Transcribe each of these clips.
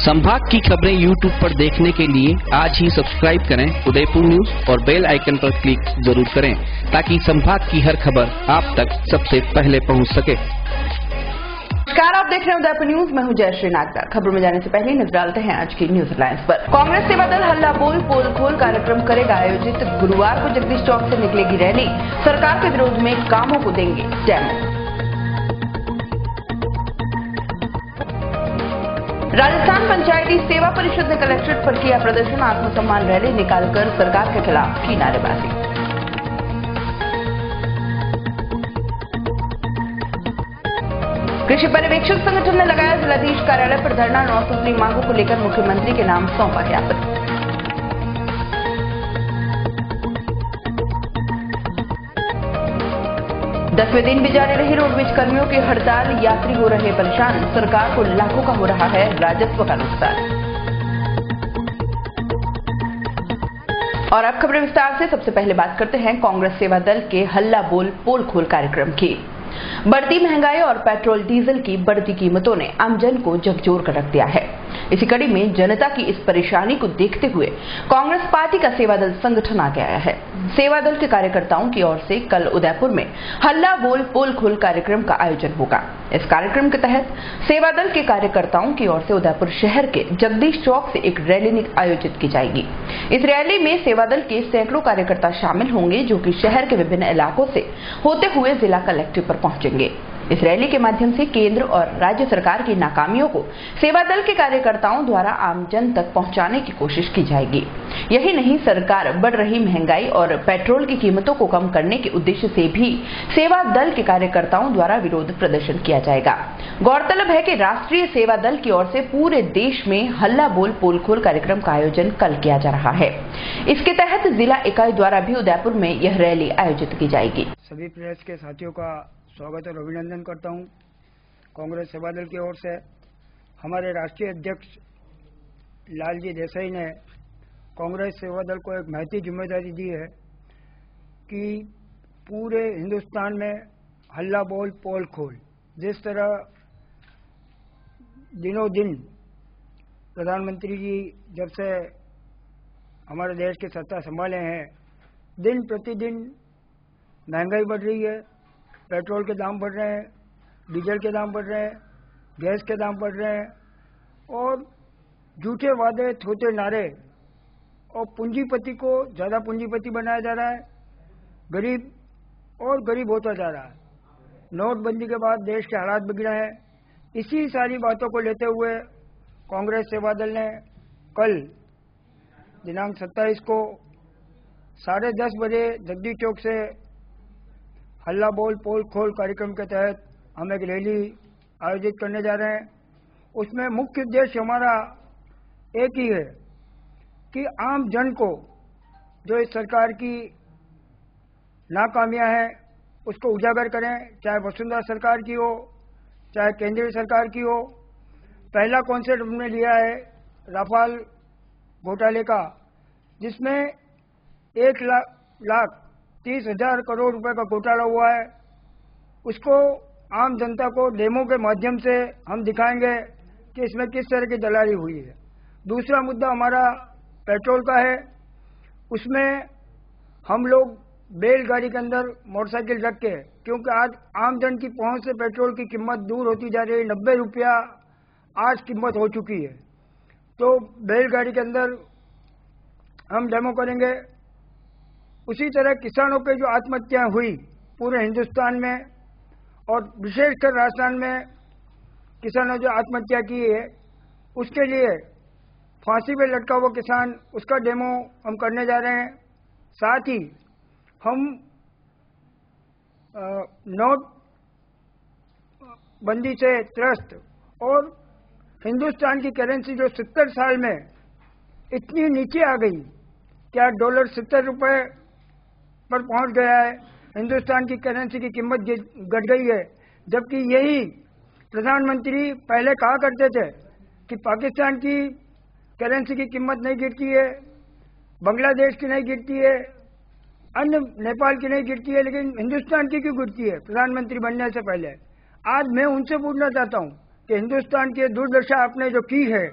संभाग की खबरें YouTube पर देखने के लिए आज ही सब्सक्राइब करें उदयपुर न्यूज और बेल आइकन पर क्लिक जरूर करें ताकि संभाग की हर खबर आप तक सबसे पहले पहुंच सके। नमस्कार, आप देख रहे हैं उदयपुर न्यूज। मैं हूं जयश्री नागदार। खबरों में जाने से पहले नजर डालते हैं आज की न्यूज हेडलाइंस पर। कांग्रेस सेवा दल हल्ला बोल पोल खोल कार्यक्रम करेगा आयोजित। गुरुवार को जगदीश चौक से निकलेगी रैली। सरकार के विरोध में कामों को देंगे डेमो। राजस्थान पंचायती सेवा परिषद ने कलेक्ट्रेट पर किया प्रदर्शन। आत्मसम्मान रैली निकालकर सरकार के खिलाफ की नारेबाजी। कृषि पर्यवेक्षक संगठन ने लगाया जिलाधीश कार्यालय पर धरना। 9 सूत्री मांगों को लेकर मुख्यमंत्री के नाम सौंपा ज्ञापन। दसवें दिन भी जारी रही रोडवेज कर्मियों की हड़ताल। यात्री हो रहे परेशान। सरकार को लाखों का हो रहा है राजस्व का नुकसान। और अब खबरें विस्तार से। सबसे पहले बात करते हैं कांग्रेस सेवा दल के हल्ला बोल पोल खोल कार्यक्रम की। बढ़ती महंगाई और पेट्रोल डीजल की बढ़ती कीमतों ने आमजन को झकझोर कर रख दिया है। इसी कड़ी में जनता की इस परेशानी को देखते हुए कांग्रेस पार्टी का सेवा दल संगठन आगे आया है। सेवा दल के कार्यकर्ताओं की ओर से कल उदयपुर में हल्ला बोल पोल खोल कार्यक्रम का आयोजन होगा। इस कार्यक्रम के तहत सेवा दल के कार्यकर्ताओं की ओर से उदयपुर शहर के जगदीश चौक से एक रैली आयोजित की जाएगी। इस रैली में सेवा दल के सैकड़ों कार्यकर्ता शामिल होंगे जो कि शहर के विभिन्न इलाकों से होते हुए जिला कलेक्ट्रेट पर पहुंचेंगे। इस रैली के माध्यम से केंद्र और राज्य सरकार की नाकामियों को सेवा दल के कार्यकर्ताओं द्वारा आमजन तक पहुंचाने की कोशिश की जाएगी। यही नहीं, सरकार बढ़ रही महंगाई और पेट्रोल की कीमतों को कम करने के उद्देश्य से भी सेवा दल के कार्यकर्ताओं द्वारा विरोध प्रदर्शन किया जाएगा। गौरतलब है कि राष्ट्रीय सेवा दल की ओर से पूरे देश में हल्ला बोल पोल खोल कार्यक्रम का आयोजन कल किया जा रहा है। इसके तहत जिला इकाई द्वारा भी उदयपुर में यह रैली आयोजित की जाएगी। सभी प्रेस के साथियों का स्वागत और अभिनंदन करता हूं। कांग्रेस सेवा दल की ओर से हमारे राष्ट्रीय अध्यक्ष लालजी देसाई ने कांग्रेस सेवा दल को एक महती जिम्मेदारी दी है कि पूरे हिंदुस्तान में हल्ला बोल पोल खोल। जिस तरह दिनों दिन प्रधानमंत्री जी जब से हमारे देश की सत्ता संभाले हैं, दिन प्रतिदिन महंगाई बढ़ रही है। पेट्रोल के दाम बढ़ रहे हैं, डीजल के दाम बढ़ रहे हैं, गैस के दाम बढ़ रहे हैं और झूठे वादे, थोथे नारे और पूंजीपति को ज़्यादा पूंजीपति बनाया जा रहा है। गरीब और गरीब होता जा रहा है। नोटबंदी के बाद देश के हालात बिगड़े हैं। इसी सारी बातों को लेते हुए कांग्रेस सेवा दल ने कल दिनांक 27 को 10:30 बजे जगदीश चौक से हल्ला बोल पोल खोल कार्यक्रम के तहत हम एक रैली आयोजित करने जा रहे हैं। उसमें मुख्य उद्देश्य हमारा एक ही है कि आम जन को जो इस सरकार की नाकामियां हैं उसको उजागर करें, चाहे वसुंधरा सरकार की हो, चाहे केंद्रीय सरकार की हो। पहला कॉन्सेप्ट हमने लिया है राफेल घोटाले का, जिसमें 1,30,000 करोड़ रुपए का घोटाला हुआ है। उसको आम जनता को डेमो के माध्यम से हम दिखाएंगे कि इसमें किस तरह की दलाली हुई है। दूसरा मुद्दा हमारा पेट्रोल का है। उसमें हम लोग बैलगाड़ी के अंदर मोटरसाइकिल रख के, क्योंकि आज आम जन की पहुंच से पेट्रोल की कीमत दूर होती जा रही है। 90 रुपया आज कीमत हो चुकी है। तो बैलगाड़ी के अंदर हम डेमो करेंगे। उसी तरह किसानों के जो आत्महत्याएं हुई पूरे हिंदुस्तान में और विशेषकर राजस्थान में किसानों जो आत्महत्या की है, उसके लिए फांसी पे लटका हुआ किसान, उसका डेमो हम करने जा रहे हैं। साथ ही हम नोट बंदी से त्रस्त और हिंदुस्तान की करेंसी जो 70 साल में इतनी नीचे आ गई, क्या डॉलर 70 रुपए पर पहुंच गया है, हिंदुस्तान की करेंसी की कीमत घट गई है। जबकि यही प्रधानमंत्री पहले कहा करते थे कि पाकिस्तान की करेंसी की कीमत नहीं गिरती है, बांग्लादेश की नहीं गिरती है, अन्य नेपाल की नहीं गिरती है, लेकिन हिंदुस्तान की क्यों गिरती है प्रधानमंत्री बनने से पहले। आज मैं उनसे पूछना चाहता हूं कि हिंदुस्तान की दुर्दशा आपने जो की है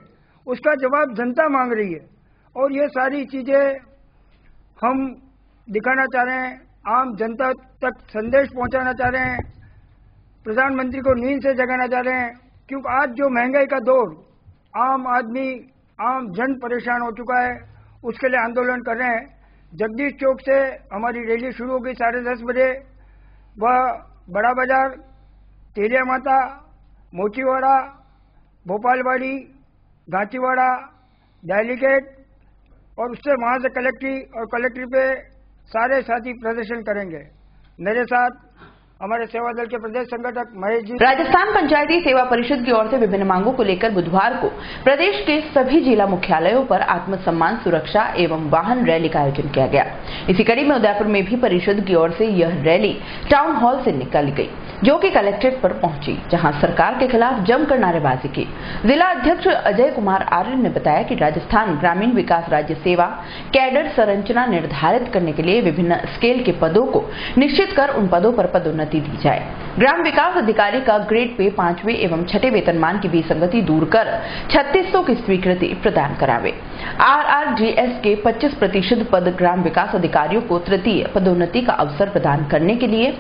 उसका जवाब जनता मांग रही है। और ये सारी चीजें हम दिखाना चाह रहे हैं, आम जनता तक संदेश पहुंचाना चाह रहे हैं, प्रधानमंत्री को नींद से जगाना चाह रहे हैं, क्योंकि आज जो महंगाई का दौर, आम आदमी, आम जन परेशान हो चुका है, उसके लिए आंदोलन कर रहे हैं। जगदीश चौक से हमारी रैली शुरू होगी 10:30 बजे, वह बड़ा बाजार, तेलिया माता, मोचीवाड़ा, भोपालवाड़ी, घाचीवाड़ा, दिल्ली गेट और उससे वहां से कलेक्ट्री और कलेक्ट्री पे सारे साथी प्रदर्शन करेंगे। मेरे साथ हमारे सेवा दल के प्रदेश संगठक महेश जी। राजस्थान पंचायती सेवा परिषद की ओर से विभिन्न मांगों को लेकर बुधवार को प्रदेश के सभी जिला मुख्यालयों पर आत्मसम्मान सुरक्षा एवं वाहन रैली का आयोजन किया गया। इसी कड़ी में उदयपुर में भी परिषद की ओर से यह रैली टाउन हॉल से निकाली गई, जो कि कलेक्ट्रेट पर पहुंची, जहां सरकार के खिलाफ जमकर नारेबाजी की। जिला अध्यक्ष अजय कुमार आर्य ने बताया कि राजस्थान ग्रामीण विकास राज्य सेवा कैडर संरचना निर्धारित करने के लिए विभिन्न स्केल के पदों को निश्चित कर उन पदों पर पदोन्नति दी जाए। ग्राम विकास अधिकारी का ग्रेड पे 5वें एवं 6ठे वेतनमान की विसंगति दूर कर 3600 की स्वीकृति प्रदान करावे। RRGS के 25% पद ग्राम विकास अधिकारियों को तृतीय पदोन्नति का अवसर प्रदान करने के लिए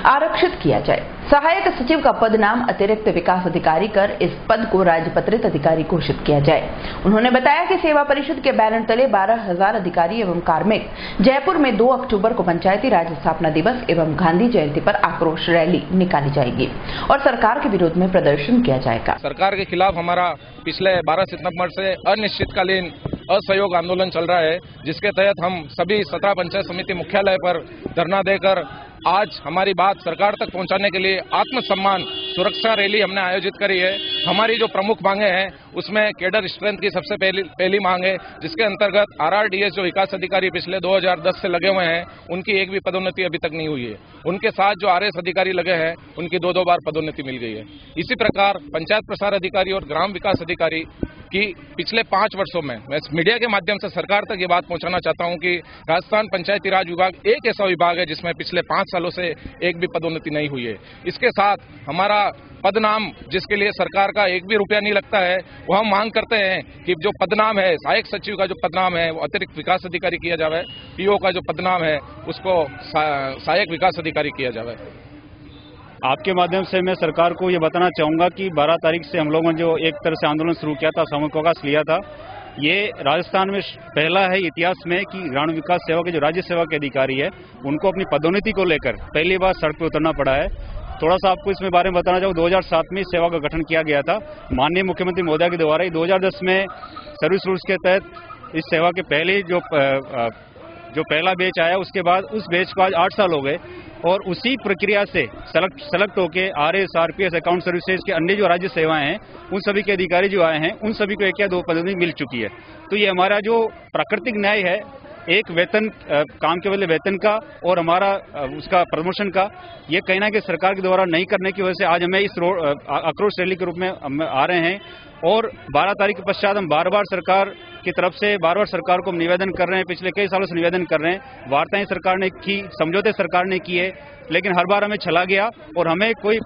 आरक्षित किया जाए। सहायक सचिव का पद नाम अतिरिक्त विकास अधिकारी कर इस पद को राजपत्रित अधिकारी घोषित किया जाए। उन्होंने बताया कि सेवा परिषद के बैनर तले 12,000 अधिकारी एवं कार्मिक जयपुर में 2 अक्टूबर को पंचायती राज स्थापना दिवस एवं गांधी जयंती पर आक्रोश रैली निकाली जाएगी और सरकार के विरोध में प्रदर्शन किया जाएगा। सरकार के खिलाफ हमारा पिछले 12 सितंबर से अनिश्चितकालीन असहयोग आंदोलन चल रहा है, जिसके तहत हम सभी 17 पंचायत समिति मुख्यालय पर धरना देकर आज हमारी बात सरकार तक पहुंचाने के लिए आत्मसम्मान सुरक्षा रैली हमने आयोजित करी है। हमारी जो प्रमुख मांगे हैं उसमें कैडर स्ट्रेंथ की सबसे पहली मांग है, जिसके अंतर्गत RRDS जो विकास अधिकारी पिछले 2010 से लगे हुए हैं, उनकी एक भी पदोन्नति अभी तक नहीं हुई है। उनके साथ जो RS अधिकारी लगे हैं, उनकी 2-2 बार पदोन्नति मिल गई है। इसी प्रकार पंचायत प्रसार अधिकारी और ग्राम विकास अधिकारी कि पिछले 5 वर्षों में मैं मीडिया के माध्यम से सरकार तक ये बात पहुंचाना चाहता हूं कि राजस्थान पंचायती राज विभाग एक ऐसा विभाग है जिसमें पिछले 5 सालों से एक भी पदोन्नति नहीं हुई है। इसके साथ हमारा पदनाम, जिसके लिए सरकार का एक भी रुपया नहीं लगता है, वो हम मांग करते हैं कि जो पदनाम है, सहायक सचिव का जो पदनाम है वो अतिरिक्त विकास अधिकारी किया जाए, PO का जो पदनाम है उसको सहायक विकास अधिकारी किया जाए। आपके माध्यम से मैं सरकार को ये बताना चाहूंगा कि 12 तारीख से हम लोगों ने जो एक तरह से आंदोलन शुरू किया था, सामूहिक अवकाश लिया था, ये राजस्थान में पहला है इतिहास में कि ग्रामीण विकास सेवा के जो राज्य सेवा के अधिकारी है उनको अपनी पदोन्नति को लेकर पहली बार सड़क पर उतरना पड़ा है। थोड़ा सा आपको इसमें बारे में बताना चाहूँ, 2007 में इस सेवा का गठन किया गया था माननीय मुख्यमंत्री महोदय के द्वारा। 2010 में सर्विस रूल्स के तहत इस सेवा के पहले जो पहला बैच आया, उसके बाद उस बैच को आज 8 साल हो गए और उसी प्रक्रिया से सेलेक्ट होके RS, RPS, अकाउंट सर्विसेज के अन्य जो राज्य सेवाएं हैं उन सभी के अधिकारी जो आए हैं उन सभी को 1 या 2 पदोन्नति मिल चुकी है। तो ये हमारा जो प्राकृतिक न्याय है, एक वेतन, काम के बदले वेतन का और हमारा उसका प्रमोशन का, ये कहीं ना कहीं सरकार के द्वारा नहीं करने की वजह से आज हमें इस आक्रोश रैली के रूप में हम आ रहे हैं। और 12 तारीख के पश्चात हम बार-बार सरकार की तरफ से बार-बार सरकार को निवेदन कर रहे हैं, पिछले कई सालों से निवेदन कर रहे हैं। वार्ताएं सरकार ने की, समझौते सरकार ने किए, लेकिन हर बार हमें चला गया और हमें कोई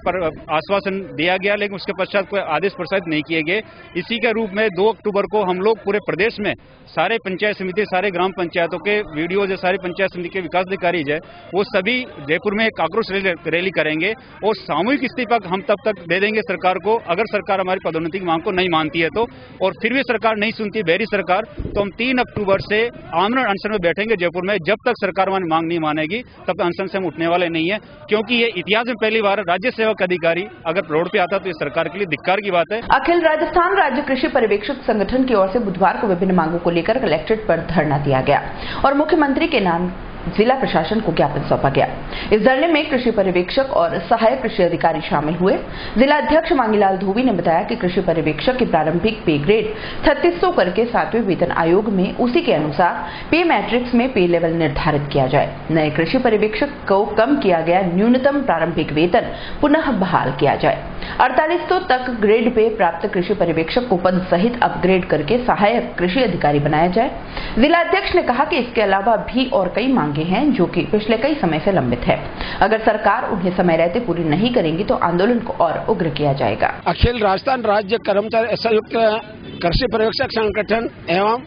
आश्वासन दिया गया, लेकिन उसके पश्चात कोई आदेश प्रसारित नहीं किए गए। इसी के रूप में 2 अक्टूबर को हम लोग पूरे प्रदेश में सारे पंचायत समिति, सारे ग्राम पंचायतों के वीडियो जो सारी पंचायत समिति के विकास अधिकारी है वो सभी जयपुर में एक आक्रोश रैली करेंगे और सामूहिक इस्तीफा हम तब तक दे देंगे सरकार को, अगर सरकार हमारी पदोन्नति की मांग को नहीं मानती है तो। और फिर भी सरकार नहीं सुनती, बहरी सरकार, तो हम 3 अक्टूबर से आमरण अनशन में बैठेंगे जयपुर में। जब तक सरकार हमारी मांग नहीं मानेगी तब तक अनशन से हम उठने वाले नहीं है, क्योंकि ये इतिहास में पहली बार राज्य सेवक अधिकारी अगर रोड पे आता तो ये सरकार के लिए धिक्कार की बात है। अखिल राजस्थान राज्य कृषि पर्यवेक्षक संगठन की ओर से बुधवार को विभिन्न मांगों को लेकर कलेक्ट्रेट पर धरना दिया गया और मुख्यमंत्री के नाम जिला प्रशासन को ज्ञापन सौंपा गया। इस धरने में कृषि पर्यवेक्षक और सहायक कृषि अधिकारी शामिल हुए। जिला अध्यक्ष मांगीलाल धोबी ने बताया कि कृषि पर्यवेक्षक की प्रारंभिक पे ग्रेड 3600 करके 7वें वेतन आयोग में उसी के अनुसार पे मैट्रिक्स में पे लेवल निर्धारित किया जाए। नए कृषि पर्यवेक्षक को कम किया गया न्यूनतम प्रारंभिक वेतन पुनः बहाल किया जाए। 4800 तक ग्रेड पे प्राप्त कृषि पर्यवेक्षक को पद सहित अपग्रेड करके सहायक कृषि अधिकारी बनाया जाए। जिला अध्यक्ष ने कहा कि इसके अलावा भी और कई मांगे हैं जो कि पिछले कई समय से लंबित है। अगर सरकार उन्हें समय रहते पूरी नहीं करेंगी तो आंदोलन को और उग्र किया जाएगा। अखिल राजस्थान राज्य कर्मचारी संयुक्त कृषि पर्यवेक्षक संगठन एवं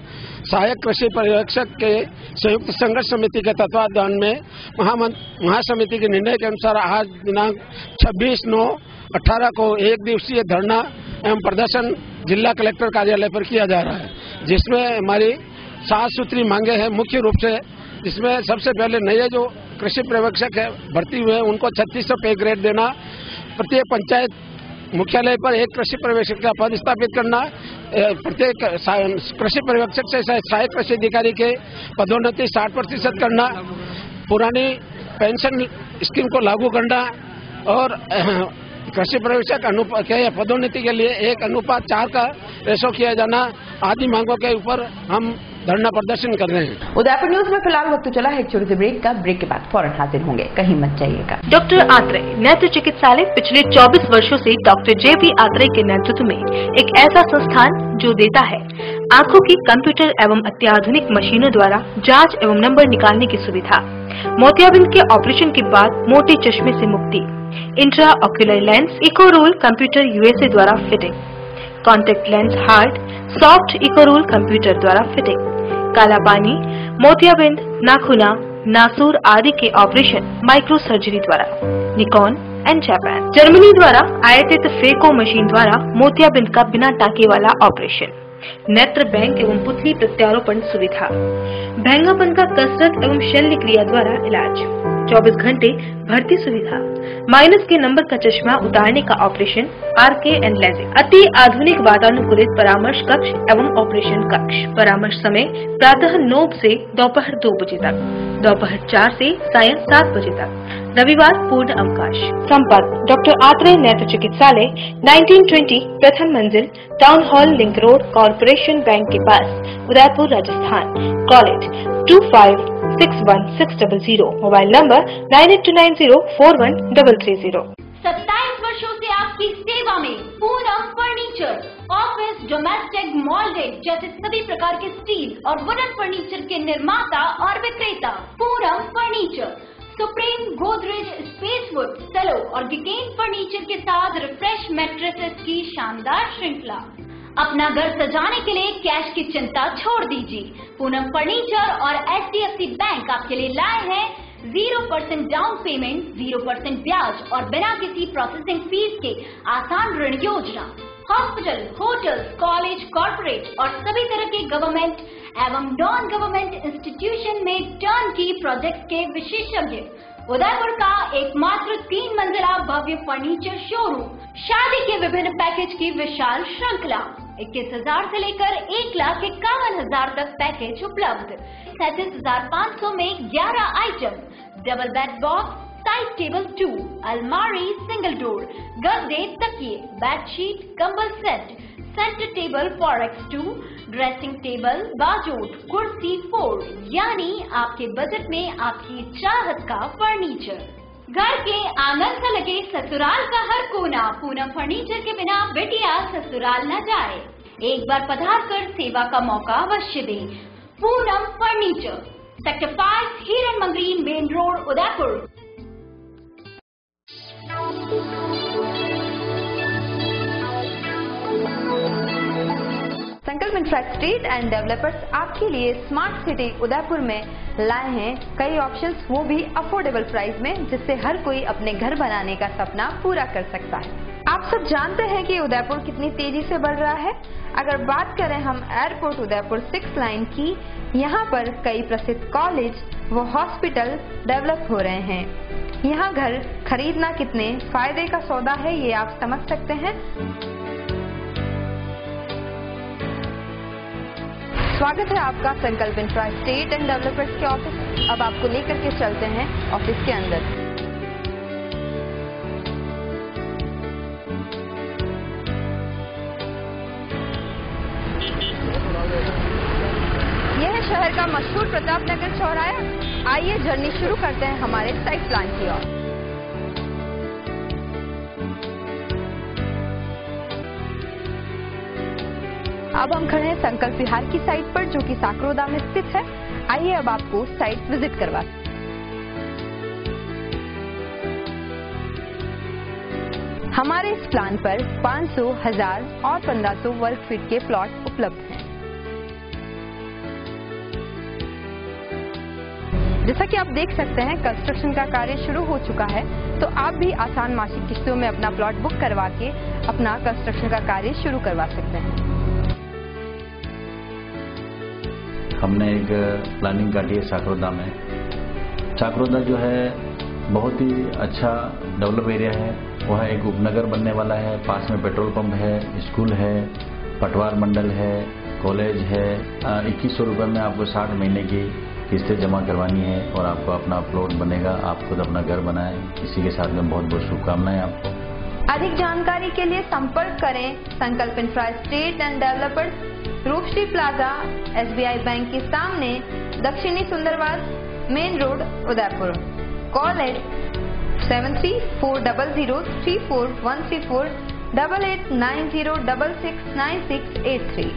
सहायक कृषि पर्यवेक्षक के संयुक्त संघर्ष समिति के तत्वावधान में महासमिति के निर्णय के अनुसार आज दिनांक 26/9/18 को एक दिवसीय धरना एवं प्रदर्शन जिला कलेक्टर कार्यालय पर किया जा रहा है, जिसमें हमारी 7 सूत्री मांगे हैं मुख्य रूप से, जिसमें सबसे पहले नए जो कृषि पर्यवेक्षक है भर्ती हुए हैं उनको 3600 पे ग्रेड देना, प्रत्येक पंचायत मुख्यालय पर एक कृषि पर्यवेक्षक का पद स्थापित करना, प्रत्येक कृषि पर्यवेक्षक से सहायक कृषि अधिकारी के पदोन्नति 60% करना, पुरानी पेंशन स्कीम को लागू करना और कृषि पर्यवेक्षक के पदोन्नति के लिए 1:4 का रेशो किया जाना आदि मांगों के ऊपर हम धरना प्रदर्शन कर रहे हैं। उदयपुर न्यूज में फिलहाल वक्त चला है एक छोटे से ब्रेक का। ब्रेक के बाद फौरन हाजिर होंगे, कहीं मत जाइएगा। डॉक्टर आत्रेय नेत्र चिकित्सालय पिछले 24 वर्षों से डॉक्टर JV आत्रेय के नेतृत्व में एक ऐसा संस्थान जो देता है आंखों की कंप्यूटर एवं अत्याधुनिक मशीनों द्वारा जांच एवं नंबर निकालने की सुविधा, मोतियाबिंद के ऑपरेशन के बाद मोटे चश्मे से मुक्ति, इंट्रा ऑक्यूलर लेंस इकोरोल कंप्यूटर USA द्वारा fitting, contact lens hard soft इकोरोल कंप्यूटर द्वारा फिटिंग, काला पानी, मोतियाबिंद, नाखूना, नासूर आदि के ऑपरेशन माइक्रो सर्जरी द्वारा, निकॉन एंड जापान, जर्मनी द्वारा आयातित फेको मशीन द्वारा मोतियाबिंद का बिना टाँके वाला ऑपरेशन, नेत्र बैंक एवं पुतली प्रत्यारोपण सुविधा, भैंगापन का कसरत एवं शल्य क्रिया द्वारा इलाज, 24 घंटे भर्ती सुविधा, माइनस के नंबर का चश्मा उतारने का ऑपरेशन, RK एंड लेजिक, अति आधुनिक वातानुकूलित परामर्श कक्ष एवं ऑपरेशन कक्ष, परामर्श समय प्रातः 9 से दोपहर 2 बजे तक, दोपहर 4 से सायं 7 बजे तक, रविवार पूर्ण अवकाश। संपर्क डॉक्टर आत्रेय नेत्र चिकित्सालय 1920 प्रथम मंजिल town hall link road Corporation Bank के पास Udaipur Rajasthan. Call it 256160, mobile number 9829041330। 27 वर्षों से आपकी सेवा में Poonam furniture, office, domestic, moulded जैसे सभी प्रकार के स्टील और वुडन फर्नीचर के निर्माता और विक्रेता। Poonam furniture Supreme, Godrej, Spacewood, Cello और गिकेन फर्नीचर के साथ रिफ्रेश मैट्रेसेस की शानदार श्रृंखला। अपना घर सजाने के लिए कैश की चिंता छोड़ दीजिए। पूनम फर्नीचर और HDFC बैंक आपके लिए लाए हैं 0% डाउन पेमेंट, 0% ब्याज और बिना किसी प्रोसेसिंग फीस के आसान ऋण योजना। हॉस्पिटल, होटल, कॉलेज, कॉर्पोरेट और सभी तरह के गवर्नमेंट एवं नॉन गवर्नमेंट इंस्टीट्यूशन में टर्न की प्रोजेक्ट के विशेषज्ञ। उदयपुर का एकमात्र 3 मंजिला भव्य फर्नीचर शोरूम, शादी के विभिन्न पैकेज की विशाल श्रृंखला, 21,000 से लेकर 1,51,000 तक पैकेज उपलब्ध। 37,500 में 11 item, double bed box, side table 2, अलमारी सिंगल डोर, गद्दे, तकिए, बेडशीट, कंबल set, centre table 4x2, dressing table, बाजोट, कुर्सी 4, यानी आपके बजट में आपकी चाहत का फर्नीचर। घर के आंगन से लगे ससुराल का हर कोना, पूनम फर्नीचर के बिना बेटिया ससुराल न जाए। एक बार पधार कर सेवा का मौका अवश्य दें। पूनम फर्नीचर, सेक्टर 5, हिरन मंगरी, मेन रोड, उदयपुर। संकल्प इंफ्रास्ट्रीट एंड डेवलपर्स आपके लिए स्मार्ट सिटी उदयपुर में लाए हैं कई ऑप्शंस, वो भी अफोर्डेबल प्राइस में, जिससे हर कोई अपने घर बनाने का सपना पूरा कर सकता है। आप सब जानते हैं कि उदयपुर कितनी तेजी से बढ़ रहा है। अगर बात करें हम एयरपोर्ट उदयपुर 6 लाइन की, यहाँ पर कई प्रसिद्ध कॉलेज व हॉस्पिटल डेवलप हो रहे हैं। यहाँ घर खरीदना कितने फायदे का सौदा है, ये आप समझ सकते हैं। स्वागत है आपका संकल्प इंफ्रास्ट्रीट एंड डेवलपर्स के ऑफिस। अब आपको लेकर के चलते हैं ऑफिस के अंदर। यह है शहर का मशहूर प्रताप नगर चौराहा। आइए जर्नी शुरू करते हैं हमारे साइट प्लान की ओर। अब हम खड़े हैं संकल्प विहार की साइट पर, जो कि साकरोदा में स्थित है। आइए अब आपको साइट विजिट करवा। हमारे इस प्लान पर 500, 1000 और 1500 वर्ग फीट के प्लॉट उपलब्ध हैं। जैसा कि आप देख सकते हैं, कंस्ट्रक्शन का कार्य शुरू हो चुका है, तो आप भी आसान मासिक किस्तों में अपना प्लॉट बुक करवा के अपना कंस्ट्रक्शन का कार्य शुरू करवा सकते हैं। हमने एक प्लानिंग काटी है चाकरोदा में। चाकरोदा जो है बहुत ही अच्छा डेवलप एरिया है। वह एक उपनगर बनने वाला है। पास में पेट्रोल पंप है, स्कूल है, पटवार मंडल है, कॉलेज है। 2100 रुपये में आपको 60 महीने की किस्तें जमा करवानी है और आपको अपना प्लॉट बनेगा। आप खुद अपना घर बनाएं। इसी के साथ में बहुत बहुत शुभकामनाएं आपको। अधिक जानकारी के लिए संपर्क करें Sankalp infra estate and developers, Rupshree plaza, SBI bank के सामने, दक्षिणी Sundarwas, main road, Udaipur. Call at 7340034134 8890669683।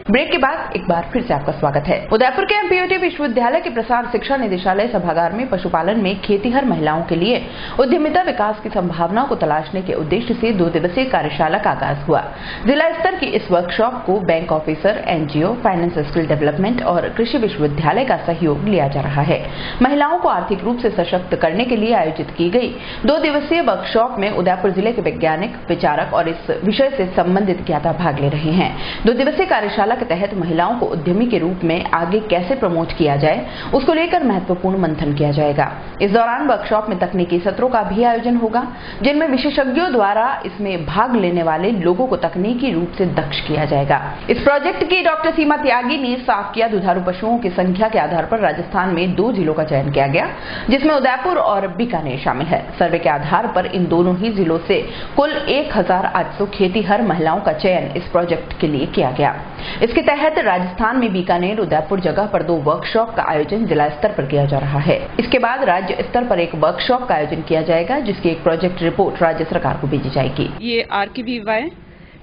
Break के बाद एक बार फिर से आपका स्वागत है। उदयपुर के MPUT विश्वविद्यालय के प्रसार शिक्षा निदेशालय सभागार में पशुपालन में खेतीहर महिलाओं के लिए उद्यमिता विकास की संभावनाओं को तलाशने के उद्देश्य से 2 दिवसीय कार्यशाला का आगाज हुआ। जिला स्तर की इस वर्कशॉप को bank officer, NGO, finance skill development और कृषि विश्वविद्यालय का सहयोग लिया जा रहा है। महिलाओं को आर्थिक रूप से सशक्त करने के लिए आयोजित की गई 2 दिवसीय वर्कशॉप में उदयपुर जिले के वैज्ञानिक, विचारक और इस विषय से संबंधित ज्ञाता भाग ले रहे हैं। 2 दिवसीय कार्यशाला के तहत महिलाओं को उद्यमी के रूप में आगे कैसे प्रमोट किया जाए, उसको लेकर महत्वपूर्ण मंथन किया जाएगा। इस दौरान वर्कशॉप में तकनीकी सत्रों का भी आयोजन होगा, जिनमें विशेषज्ञों द्वारा इसमें भाग लेने वाले लोगों को तकनीकी रूप से दक्ष किया जाएगा। इस प्रोजेक्ट की डॉक्टर सीमा त्यागी ने साफ किया दुधारू पशुओं की संख्या के आधार पर राजस्थान में 2 जिलों का चयन किया गया, जिसमें उदयपुर और बीकानेर शामिल है। सर्वे के आधार पर इन दोनों ही जिलों से कुल 1800 खेतीहर महिलाओं का चयन इस प्रोजेक्ट के लिए किया गया। इसके तहत राजस्थान में बीकानेर, उदयपुर जगह पर 2 वर्कशॉप का आयोजन जिला स्तर पर किया जा रहा है। इसके बाद राज्य स्तर पर एक वर्कशॉप का आयोजन किया जाएगा, जिसकी एक प्रोजेक्ट रिपोर्ट राज्य सरकार को भेजी जाएगी। ये RKVY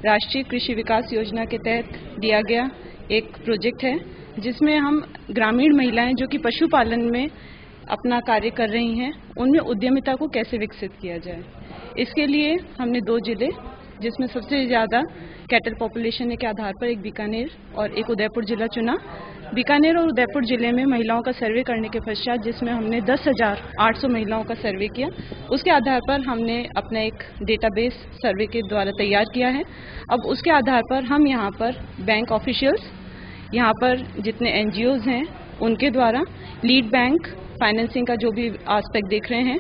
राष्ट्रीय कृषि विकास योजना के तहत दिया गया एक प्रोजेक्ट है, जिसमें हम ग्रामीण महिलाएं जो कि पशुपालन में अपना कार्य कर रही हैं, उनमें उद्यमिता को कैसे विकसित किया जाए। इसके लिए हमने 2 जिले, जिसमें सबसे ज्यादा कैटल पॉपुलेशन के आधार पर एक बीकानेर और एक उदयपुर जिला चुना। बीकानेर और उदयपुर जिले में महिलाओं का सर्वे करने के पश्चात, जिसमें हमने 10,800 महिलाओं का सर्वे किया, उसके आधार पर हमने अपना एक डेटाबेस सर्वे के द्वारा तैयार किया है। अब उसके आधार पर हम यहाँ पर बैंक ऑफिशियल्स, यहाँ पर जितने NGOs हैं उनके द्वारा, लीड बैंक, फाइनेंसिंग का जो भी एस्पेक्ट देख रहे हैं,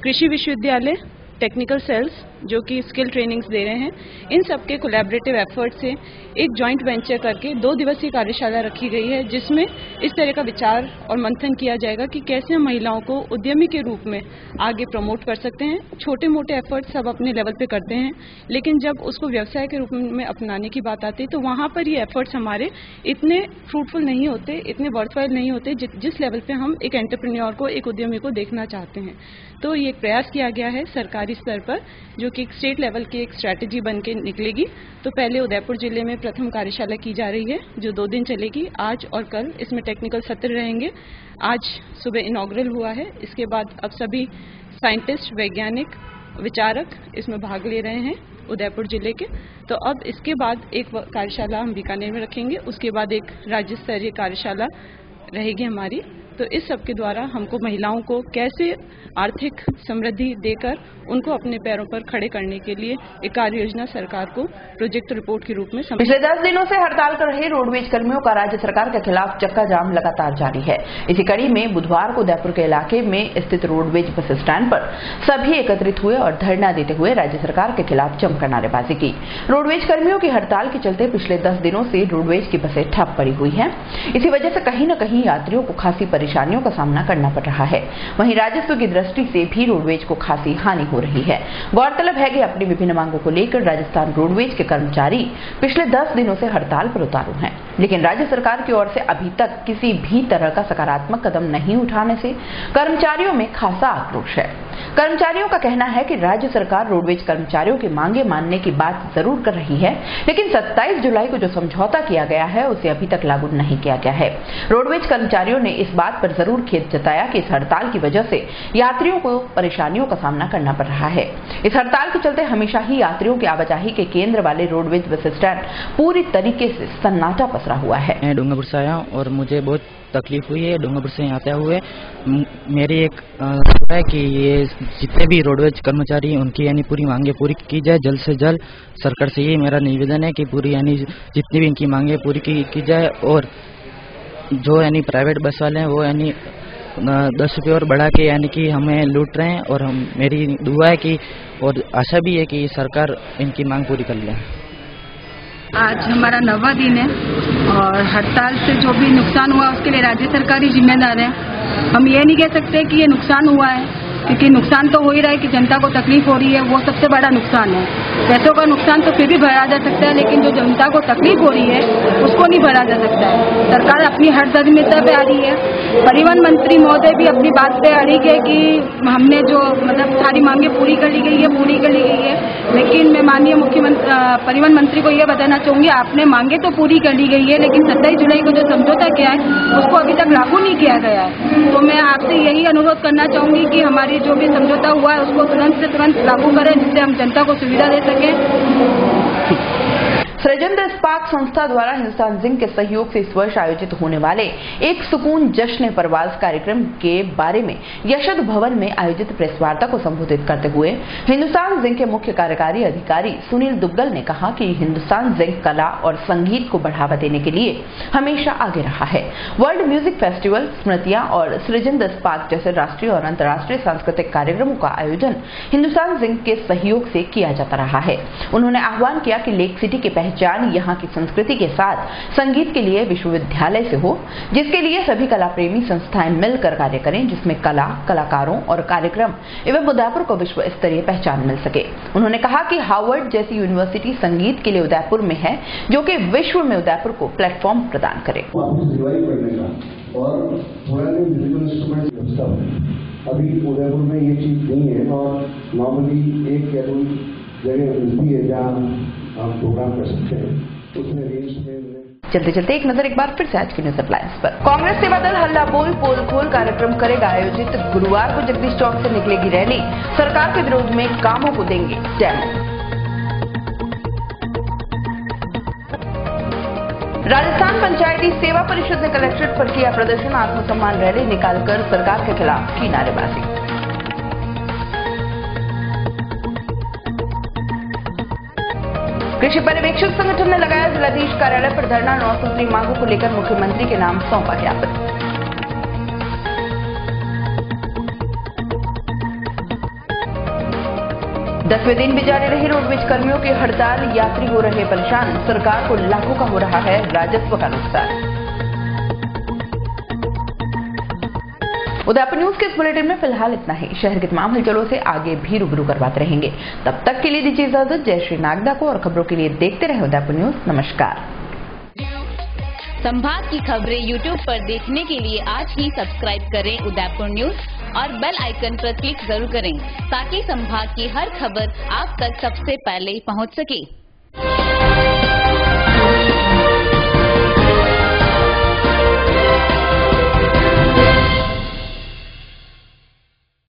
कृषि विश्वविद्यालय, टेक्निकल सेल्स जो कि स्किल ट्रेनिंग्स दे रहे हैं, इन सब के कोलैबोरेटिव एफर्ट से एक जॉइंट वेंचर करके 2 दिवसीय कार्यशाला रखी गई है, जिसमें इस तरह का विचार और मंथन किया जाएगा कि कैसे हम महिलाओं को उद्यमी के रूप में आगे प्रमोट कर सकते हैं। छोटे मोटे एफर्ट सब अपने लेवल पे करते हैं, लेकिन जब उसको व्यवसाय के रूप में अपनाने की बात आती है तो वहाँ पर ये एफर्ट्स हमारे इतने फ्रूटफुल नहीं होते, इतने वर्थवाइल नहीं होते जिस लेवल पे हम एक एंटरप्रेन्योर को, एक उद्यमी को देखना चाहते हैं। तो ये एक प्रयास किया गया है सरकारी स्तर पर, जो कि एक स्टेट लेवल की एक स्ट्रैटेजी बन के निकलेगी। तो पहले उदयपुर जिले में प्रथम कार्यशाला की जा रही है, जो 2 दिन चलेगी, आज और कल। इसमें टेक्निकल सत्र रहेंगे। आज सुबह इनॉग्रल हुआ है, इसके बाद अब सभी साइंटिस्ट, वैज्ञानिक, विचारक इसमें भाग ले रहे हैं उदयपुर जिले के। तो अब इसके बाद एक कार्यशाला हम बीकानेर में रखेंगे, उसके बाद एक राज्य स्तरीय कार्यशाला रहेगी हमारी। तो इस सब के द्वारा हमको महिलाओं को कैसे आर्थिक समृद्धि देकर उनको अपने पैरों पर खड़े करने के लिए एक कार्य योजना सरकार को प्रोजेक्ट रिपोर्ट के रूप में पिछले 10 दिनों से हड़ताल कर रहे रोडवेज कर्मियों का राज्य सरकार के खिलाफ चक्का जाम लगातार जारी है। इसी कड़ी में बुधवार को उदयपुर के इलाके में स्थित रोडवेज बस स्टैंड पर सभी एकत्रित हुए और धरना देते हुए राज्य सरकार के खिलाफ जमकर नारेबाजी की। रोडवेज कर्मियों की हड़ताल के चलते पिछले 10 दिनों से रोडवेज की बसें ठप पड़ी हुई हैं। इसी वजह से कहीं न कहीं यात्रियों को खासी परेशानियों का सामना करना पड़ रहा है। वहीं राजस्व की दृष्टि से भी रोडवेज को खासी हानि हो रही है। गौरतलब है कि अपनी विभिन्न मांगों को लेकर राजस्थान रोडवेज के कर्मचारी पिछले 10 दिनों से हड़ताल पर उतारू हैं, लेकिन राज्य सरकार की ओर से अभी तक किसी भी तरह का सकारात्मक कदम नहीं उठाने से कर्मचारियों में खासा आक्रोश है। कर्मचारियों का कहना है कि राज्य सरकार रोडवेज कर्मचारियों की मांगे मानने की बात जरूर कर रही है, लेकिन 27 जुलाई को जो समझौता किया गया है उसे अभी तक लागू नहीं किया गया है। रोडवेज कर्मचारियों ने इस बात पर जरूर खेद जताया कि इस हड़ताल की वजह से यात्रियों को परेशानियों का सामना करना पड़ रहा है। इस हड़ताल के चलते हमेशा ही यात्रियों की आवाजाही के केंद्र वाले रोडवेज बस स्टैंड पूरी तरीके से सन्नाटा पसरा हुआ है। मैं डूंगरपुर से आया और मुझे बहुत तकलीफ हुई है डूंगरपुर से आते हुए। मेरी एक है कि ये जितने भी रोडवेज कर्मचारी उनकी यानी पूरी मांगे पूरी की जाए जल्द से जल्द। सरकार से ये मेरा निवेदन है कि पूरी यानी जितनी भी इनकी मांगे पूरी की जाए, और जो यानी प्राइवेट बस वाले हैं वो यानी 10 रुपये और बढ़ा के यानी कि हमें लूट रहे हैं, और मेरी दुआ है कि और आशा भी है कि सरकार इनकी मांग पूरी कर ले। आज हमारा 9वां दिन है और हड़ताल से जो भी नुकसान हुआ उसके लिए राज्य सरकार ही जिम्मेदार है। हम ये नहीं कह सकते कि ये नुकसान हुआ है, क्योंकि नुकसान तो हो ही रहा है कि जनता को तकलीफ हो रही है, वो सबसे बड़ा नुकसान है। पैसों का नुकसान तो फिर भी भरा जा सकता है, लेकिन जो जनता को तकलीफ हो रही है उसको नहीं भरा जा सकता है। सरकार अपनी हठधर्मिता पे आ रही है। परिवहन मंत्री महोदय भी अपनी बात पे अड़िग है कि हमने जो मतलब सारी मांगे पूरी कर ली गई है, लेकिन मैं माननीय मुख्यमंत्री परिवहन मंत्री को ये बताना चाहूंगी, आपने मांगे तो पूरी कर ली गई है, लेकिन 27 जुलाई को जो समझौता किया है उसको अभी तक लागू नहीं किया गया है। तो मैं आपसे यही अनुरोध करना चाहूंगी कि हमारी जो भी समझौता हुआ है उसको तुरंत से तुरंत लागू करें, जिससे हम जनता को सुविधा दे सकें। सृजन इस्पात संस्था द्वारा हिंदुस्तान जिंक के सहयोग से इस वर्ष आयोजित होने वाले एक सुकून जश्न परवाज कार्यक्रम के बारे में यशद भवन में आयोजित प्रेस वार्ता को संबोधित करते हुए हिंदुस्तान जिंक के मुख्य कार्यकारी अधिकारी सुनील दुग्गल ने कहा कि हिंदुस्तान जिंक कला और संगीत को बढ़ावा देने के लिए हमेशा आगे रहा है। वर्ल्ड म्यूजिक फेस्टिवल, स्मृतियां और सृजन इस्पात जैसे राष्ट्रीय और अंतर्राष्ट्रीय सांस्कृतिक कार्यक्रमों का आयोजन हिंदुस्तान जिंक के सहयोग से किया जाता रहा है। उन्होंने आह्वान किया कि लेक सिटी की पहचान यहाँ की संस्कृति के साथ संगीत के लिए विश्वविद्यालय से हो, जिसके लिए सभी कला प्रेमी संस्थाएं मिलकर कार्य करें, जिसमें कला, कलाकारों और कार्यक्रम एवं उदयपुर को विश्व स्तरीय पहचान मिल सके। उन्होंने कहा कि हार्वर्ड जैसी यूनिवर्सिटी संगीत के लिए उदयपुर में है, जो कि विश्व में उदयपुर को प्लेटफॉर्म प्रदान करे। अभी उदयपुर में ये चीज नहीं है और नॉर्मली एक या दो जगह मिलती है जहाँ आप प्रोग्राम कर सकते हैं। उसमें रेंज में चलते चलते एक नजर एक बार फिर से आज की न्यूज हेडलाइंस पर। कांग्रेस सेवा दल हल्ला बोल पोल खोल कार्यक्रम करेगा आयोजित। गुरुवार को जगदीश चौक से निकलेगी रैली। सरकार के विरोध में कामों को देंगे डेमो। राजस्थान पंचायती सेवा परिषद ने कलेक्ट्रेट पर किया प्रदर्शन। आत्मसम्मान रैली निकालकर सरकार के खिलाफ की नारेबाजी। कृषि पर्यवेक्षक संगठन ने लगाया जिलाधीश कार्यालय पर धरना। 9 सूत्री मांगों को लेकर मुख्यमंत्री के नाम सौंपा ज्ञापन। दसवें दिन भी जारी रही रोडवेज कर्मियों की हड़ताल। यात्री हो रहे परेशान। सरकार को लाखों का हो रहा है राजस्व का नुकसान। उदयपुर न्यूज के इस बुलेटिन में फिलहाल इतना ही। शहर के तमाम हलचलों से आगे भी रूबरू करवाते रहेंगे। तब तक के लिए दीजिए इजाजत। जय श्री नागदा को और खबरों के लिए देखते रहे उदयपुर न्यूज। नमस्कार। संभाग की खबरें यूट्यूब पर देखने के लिए आज ही सब्सक्राइब करें उदयपुर न्यूज और बेल आइकन पर क्लिक जरूर करें, ताकि संभाग की हर खबर आप तक सबसे पहले पहुंच सके।